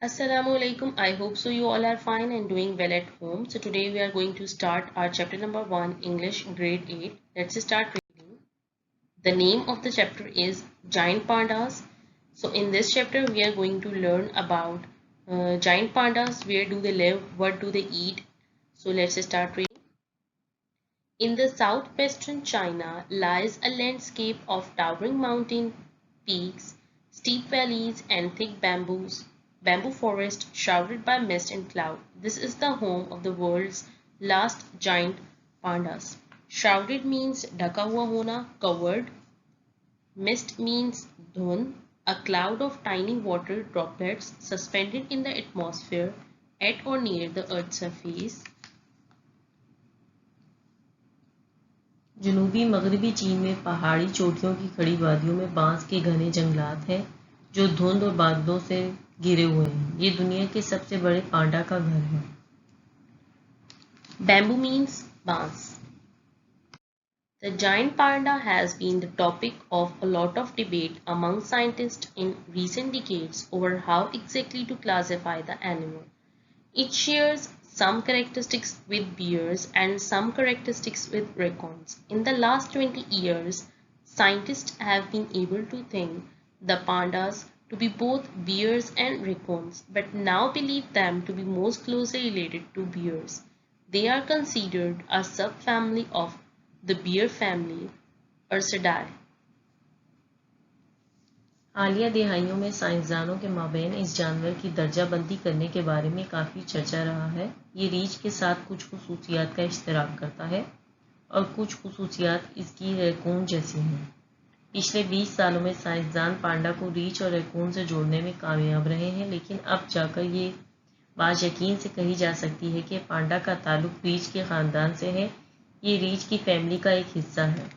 Assalamu alaikum. I hope so you all are fine and doing well at home. So today we are going to start our chapter number 1 English grade 8. Let's start reading. The name of the chapter is Giant Pandas. So in this chapter we are going to learn about giant pandas, where do they live, what do they eat. So let's start reading. In the southwestern China lies a landscape of towering mountain peaks, steep valleys, and thick bamboo forest shrouded by mist and cloud. This is the home of the world's last giant pandas. Shrouded means ढका हुआ होना, covered. Mist means dhund, a cloud of tiny water droplets suspended in the atmosphere at or near the Earth's surface. जनूबी मगरबी चीन में पहाड़ी चोटियों की खड़ी वादियों में बांस के घने जंगलात हैं जो धुंध और बादलों से घिरे हुए हैं। ये दुनिया के सबसे बड़े पांडा का घर है। Bamboo means bans. The giant panda has been the topic of a lot of debate among scientists in recent decades over how exactly to classify the animal. It shares some characteristics with bears and some characteristics with raccoons. In the last 20 years, scientists have been able to think the pandas to be both bears and raccoons, but now believe them to be most closely related to bears. They are considered a subfamily of the bear family, Ursidae. हालिया दिहाइयों में साइंसदानों के माबैन इस जानवर की दर्जाबंदी करने के बारे में काफ़ी चर्चा रहा है। ये रीछ के साथ कुछ खुसूसियात का इश्तराक करता है और कुछ खुसूसियात इसकी रैकून जैसी हैं। पिछले 20 सालों में साइंसदान पांडा को रीछ और रैकून से जोड़ने में कामयाब रहे हैं, लेकिन अब जाकर ये बात यकीन से कही जा सकती है कि पांडा का ताल्लुक रीछ के ख़ानदान से है। ये रीछ की फैमिली का एक हिस्सा है।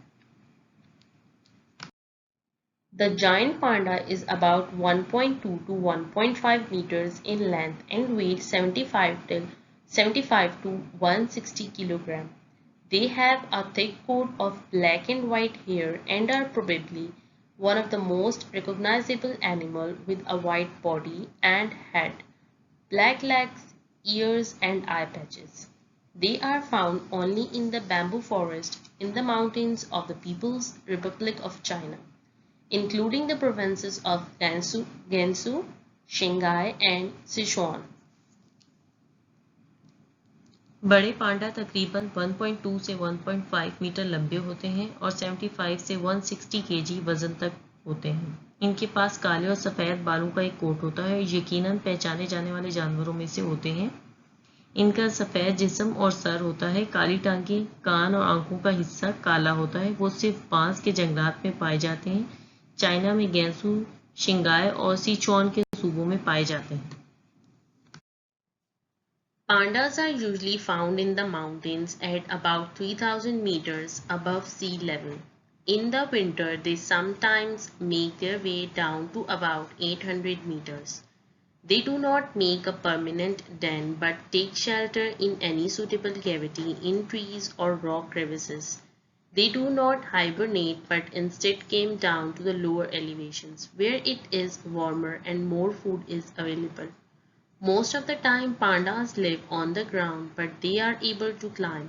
The giant panda is about 1.2 to 1.5 meters in length and weighs 75 to 160 kilogram. They have a thick coat of black and white hair and are probably one of the most recognizable animal with a white body and head, black legs, ears and eye patches. They are found only in the bamboo forest in the mountains of the People's Republic of China, including the provinces of Gansu, Shanghai and Sichuan. बड़े पांडा तकरीबन 1.2 से 1.5 metre लंबे होते हैं और 75 से 160 KG वजन तक होते हैं। इनके पास काले और सफ़ेद बालों का एक कोट होता है, यकीनन पहचाने जाने वाले जानवरों में से होते हैं। इनका सफ़ेद जिस्म और सर होता है, काली टांगें, कान और आंखों का हिस्सा काला होता है। वो सिर्फ बांस के जंगलात में पाए जाते हैं। चाइना में गैंसू, शिंगाई और सिचुआन के सूबों में पाए जाते हैं। Pandas are usually found in the mountains at about 3,000 meters above sea level. In the winter, they sometimes make their way down to about 800 meters. They do not make a permanent den but take shelter in any suitable cavity in trees or rock crevices. They do not hibernate but instead came down to the lower elevations where it is warmer and more food is available. Most of the time pandas live on the ground but they are able to climb.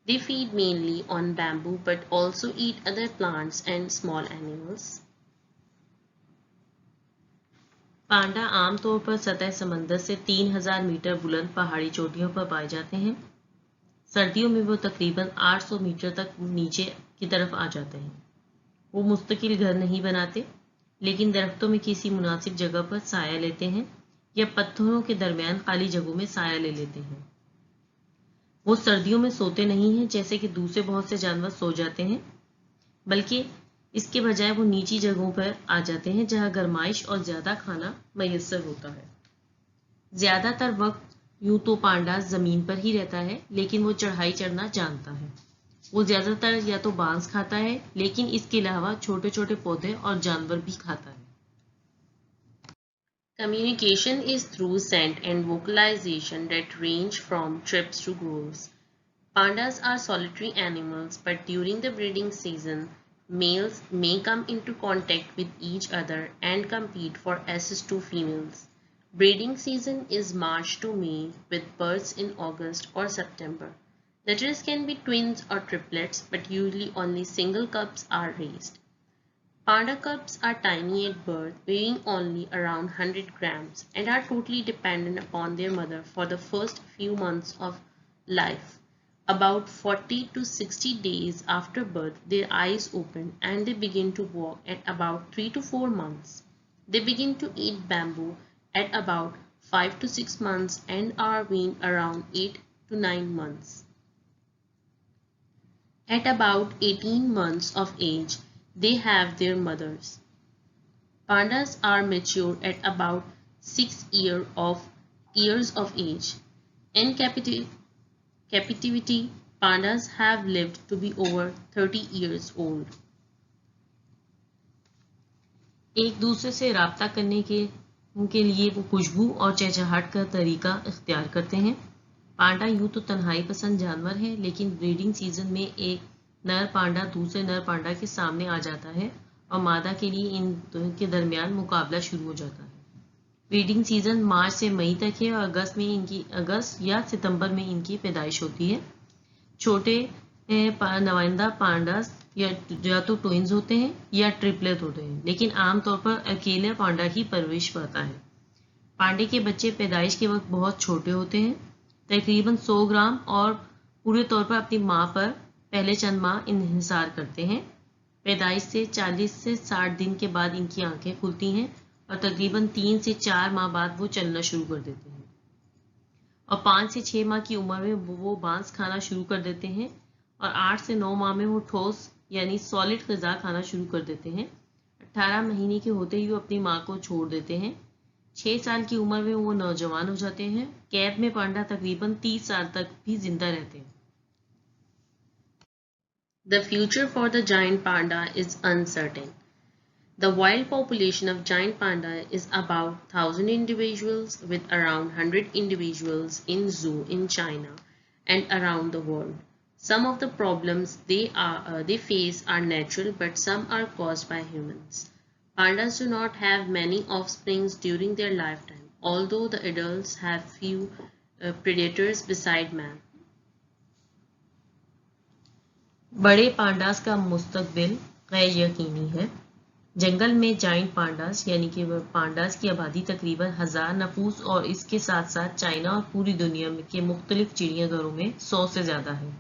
They feed mainly on bamboo but also eat other plants and small animals. पांडा आमतौर पर सतह समंदर से 3000 metre बुलंद पहाड़ी चोटियों पर पाए जाते हैं। सर्दियों में वो तकरीबन 800 मीटर तक नीचे की तरफ आ जाते हैं। वो मुस्तकिल घर नहीं बनाते, लेकिन दरख्तों में किसी मुनासिब जगह पर साया लेते हैं या पत्थरों के दरमियान खाली जगहों में साया ले लेते हैं। वो सर्दियों में सोते नहीं हैं जैसे कि दूसरे बहुत से जानवर सो जाते हैं, बल्कि इसके बजाय वो नीची जगहों पर आ जाते हैं जहां गर्माइश और ज़्यादा खाना मैसर होता है। ज़्यादातर वक्त यूं तो पांडा ज़मीन पर ही रहता है, लेकिन वो चढ़ाई चढ़ना जानता है। वो ज़्यादातर या तो बांस खाता है, लेकिन इसके अलावा छोटे छोटे पौधे और जानवर भी खाता है। Communication is through scent and vocalization that range from chirps to growls. Pandas are solitary animals, but during the breeding season, males may come into contact with each other and compete for access to females. Breeding season is March to May with births in August or September. Litters can be twins or triplets, but usually only single cubs are raised. Panda cubs are tiny at birth, weighing only around 100 grams, and are totally dependent upon their mother for the first few months of life. About 40 to 60 days after birth, their eyes open and they begin to walk at about 3 to 4 months. They begin to eat bamboo at about 5 to 6 months and are weaned around 8 to 9 months. At about 18 months of age, they have their mothers. Pandas are mature at about 6 years of age. In captivity, pandas have lived to be over 30 years old. एक दूसरे से राब्ता करने के लिए वो खुशबू और चहचहाहट का तरीका इख्तियार करते हैं। पांडा यूं तो तन्हाई पसंद जानवर है, लेकिन ब्रीडिंग सीजन में एक नर पांडा दूसरे नर पांडा के सामने आ जाता है और मादा के लिए इन दोनों के दरमियान मुकाबला शुरू हो जाता है। ब्रीडिंग सीजन मार्च से मई तक है और अगस्त या सितंबर में इनकी पैदाइश होती है। छोटे नवाइंदा पांडास या तो ट्विंस होते हैं या ट्रिपलेट होते हैं, लेकिन आमतौर पर अकेला पांडा ही परवरिश पाता है। पांडे के बच्चे पैदाइश के वक्त बहुत छोटे होते हैं, तकरीबन 100 ग्राम, और पूरे तौर पर अपनी मां पर पहले चंद माह इन्हिसार करते हैं। पैदाइश से 40 से 60 दिन के बाद इनकी आंखें खुलती हैं और तकरीबन 3 से 4 माह बाद वो चलना शुरू कर देते हैं और 5 से 6 माह की उम्र में वो बांस खाना शुरू कर देते हैं और 8 से 9 माह में वो ठोस यानी सॉलिड ग़िज़ा खाना शुरू कर देते हैं। 18 महीने के होते ही वो अपनी माँ को छोड़ देते हैं। 6 साल की उम्र में वो नौजवान हो जाते हैं। कैद में पांडा तकरीबन 30 साल तक भी जिंदा रहते हैं। The future for the giant panda is uncertain. The wild population of giant panda is about 1,000 individuals, with around 100 individuals in zoo in China and around the world. Some of the problems they face are natural, but some are caused by humans. Pandas do not have many offsprings during their lifetime, although the adults have few predators beside man. बड़े pandas का मुस्तकबिल गैर यकीनी है। जंगल में giant pandas यानी कि pandas की आबादी तकरीबन 1000 नफूस और इसके साथ साथ चाइना और पूरी दुनिया के मुख्तलिफ चिड़ियाघरों में 100 से ज़्यादा है।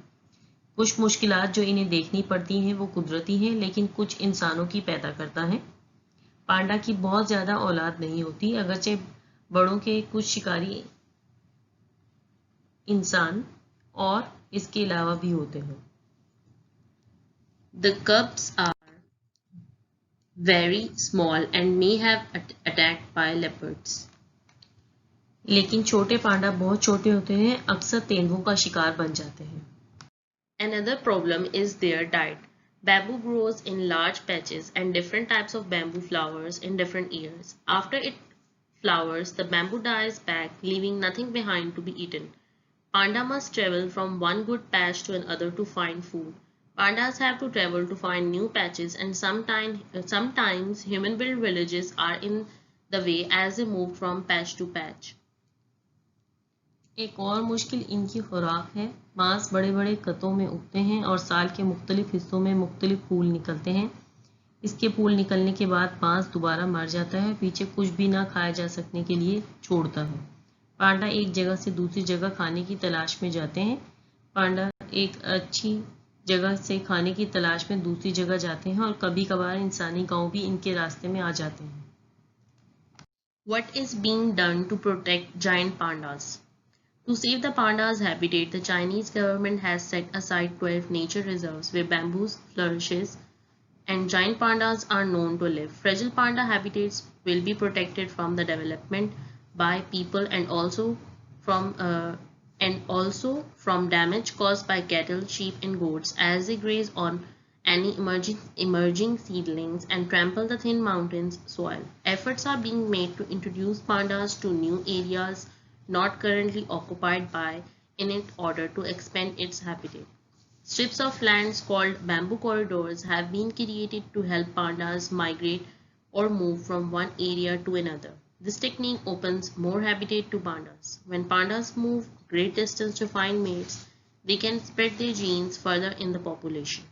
कुछ मुश्किलात जो इन्हें देखनी पड़ती हैं वो कुदरती हैं, लेकिन कुछ इंसानों की पैदा करता है। पांडा की बहुत ज़्यादा औलाद नहीं होती, अगरचे बड़ों के कुछ शिकारी इंसान और इसके अलावा भी होते हैं। The cubs are very small and may have attacked by leopards. लेकिन छोटे पांडा बहुत छोटे होते हैं, अक्सर तेंदुओं का शिकार बन जाते हैं। Another problem is their diet. Bamboo grows in large patches and different types of bamboo flowers in different years. After it flowers, the bamboo dies back, leaving nothing behind to be eaten. Panda must travel from one good patch to another to find food. Pandas have to travel to find new patches, and sometimes human-built villages are in the way as they move from patch to patch. एक और मुश्किल इनकी खुराक है। मांस बड़े बड़े कतों में उगते हैं और साल के मुख्तलिफ हिस्सों में मुख्तलिफ फूल निकलते हैं। इसके फूल निकलने के बाद मांस दोबारा मर जाता है, पीछे कुछ भी ना खाया जा सकने के लिए छोड़ता है। पांडा एक जगह से दूसरी जगह खाने की तलाश में जाते हैं। पांडा एक अच्छी जगह से खाने की तलाश में दूसरी जगह जाते हैं और कभी कभार इंसानी गांव भी इनके रास्ते में आ जाते हैं। What is being done to protect giant pandas? To save the panda's habitat, the Chinese government has set aside 12 nature reserves where bamboo flourishes and giant pandas are known to live. Fragile panda habitats will be protected from the development by people and also from damage caused by cattle, sheep and goats as they graze on any emerging seedlings and trample the thin mountains soil. Efforts are being made to introduce pandas to new areas not currently occupied by in order to expand its habitat. Strips of lands called bamboo corridors have been created to help pandas migrate or move from one area to another. This technique opens more habitat to pandas. When pandas move great distance to find mates, they can spread their genes further in the population.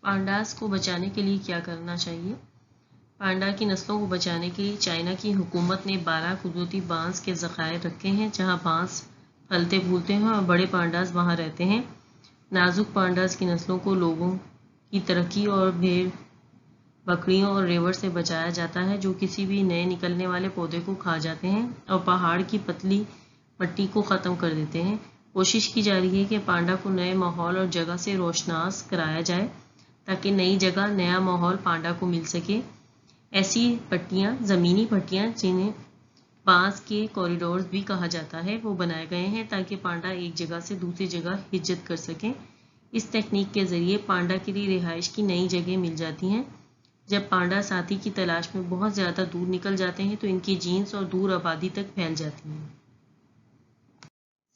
Pandas को बचाने के लिए क्या करना चाहिए? पांडा की नस्लों को बचाने के लिए चाइना की हुकूमत ने 12 कुदरती बांस के ज़खायर रखे हैं जहां बांस फलते फूलते हैं और बड़े पांडास वहां रहते हैं। नाजुक पांडास की नस्लों को लोगों की तरक्की और भेड़ बकरियों और रेवर से बचाया जाता है जो किसी भी नए निकलने वाले पौधे को खा जाते हैं और पहाड़ की पतली मिट्टी को ख़त्म कर देते हैं। कोशिश की जा रही है कि पांडा को नए माहौल और जगह से रोशनास कराया जाए ताकि नई जगह नया माहौल पांडा को मिल सके। ऐसी पट्टियाँ ज़मीनी पट्टियाँ जिन्हें बांस के कॉरिडोर्स भी कहा जाता है वो बनाए गए हैं ताकि पांडा एक जगह से दूसरी जगह हिज्जत कर सकें। इस तकनीक के ज़रिए पांडा के लिए रिहाइश की नई जगह मिल जाती हैं। जब पांडा साथी की तलाश में बहुत ज़्यादा दूर निकल जाते हैं तो इनकी जीन्स और दूर आबादी तक फैल जाती हैं।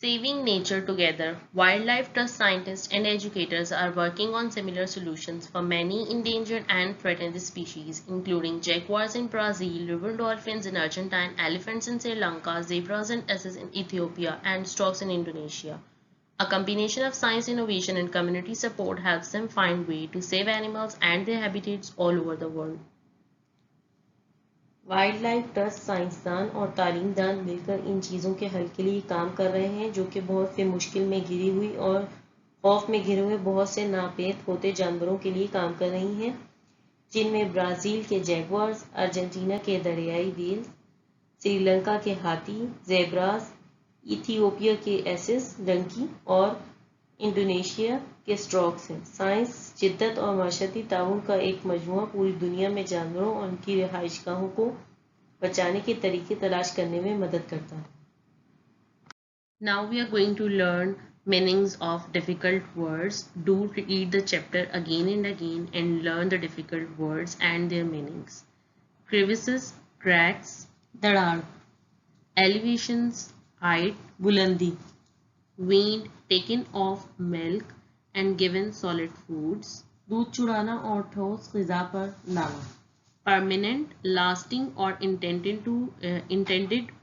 Saving nature together, wildlife trust scientists and educators are working on similar solutions for many endangered and threatened species, including jaguars in Brazil, river dolphins in Argentina, elephants in Sri Lanka, zebras and asses in Ethiopia, and storks in Indonesia. A combination of science, innovation, and community support helps them find ways to save animals and their habitats all over the world. Wild life trust साइंसदान और तालीमदान मिलकर इन चीज़ों के हल के लिए काम कर रहे हैं जो कि बहुत से मुश्किल में घिरी हुई और खौफ में घिरे हुए बहुत से नापेद होते जानवरों के लिए काम कर रही हैं, जिनमें ब्राज़ील के जैगुआर्स, अर्जेंटीना के दरियाई व्हेल्स, श्रीलंका के हाथी, ज़ेब्रास, इथियोपिया के एसिस डंकी और इंडोनेशिया के स्ट्रॉक्स हैं। साइंस, जिद्दत और माशरती ताउन का एक मजमुआ पूरी दुनिया में जानवरों और उनकी रिहाइशगाहों को बचाने के तरीके तलाश करने में मदद करता है। Now we are going to learn meanings of difficult words. Do read the chapter again and again and learn the difficult words and their meanings. Crevices, cracks, दरार, elevations, height, बुलंदी, weaned, taken off milk and given solid foods. दूध चुराना और ठोस ग़िज़ा पर लाना, Permanent, lasting or intended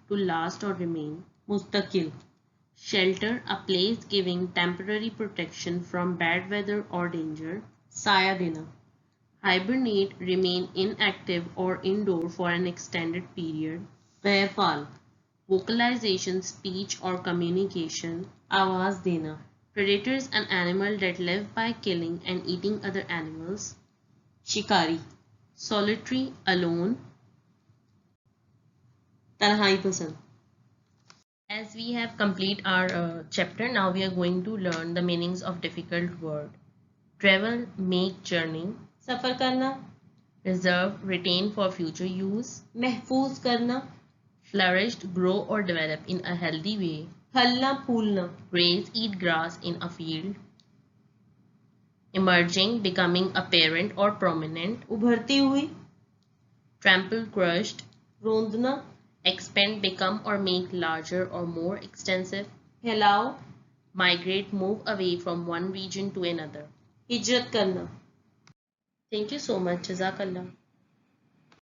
to last or remain. मुस्तकिल, Shelter, a place giving temporary protection from bad weather or danger. साया देना, Hibernate, remain inactive or indoor for an extended period. गैर फाल, Vocalization, speech or communication. आवाज़ देना, Predator is an animal that live by killing and eating other animals. शिकारी, Solitary, alone. तन्हाई पसंद। As we have complete our chapter, now we are going to learn the meanings of difficult word. Travel, make journey. सफ़र करना, Reserve, retain for future use. महफूज करना, Flourished, grow or develop in a healthy way. फलना फूलना, Graze, eat grass in a field. Emerging, becoming apparent or prominent. उभरती हुई, Trample, crushed. रोंदना, Expand, become or make larger or more extensive. फैलाओ, Migrate, move away from one region to another. हिजरत करना। Thank you so much. Jazakallah.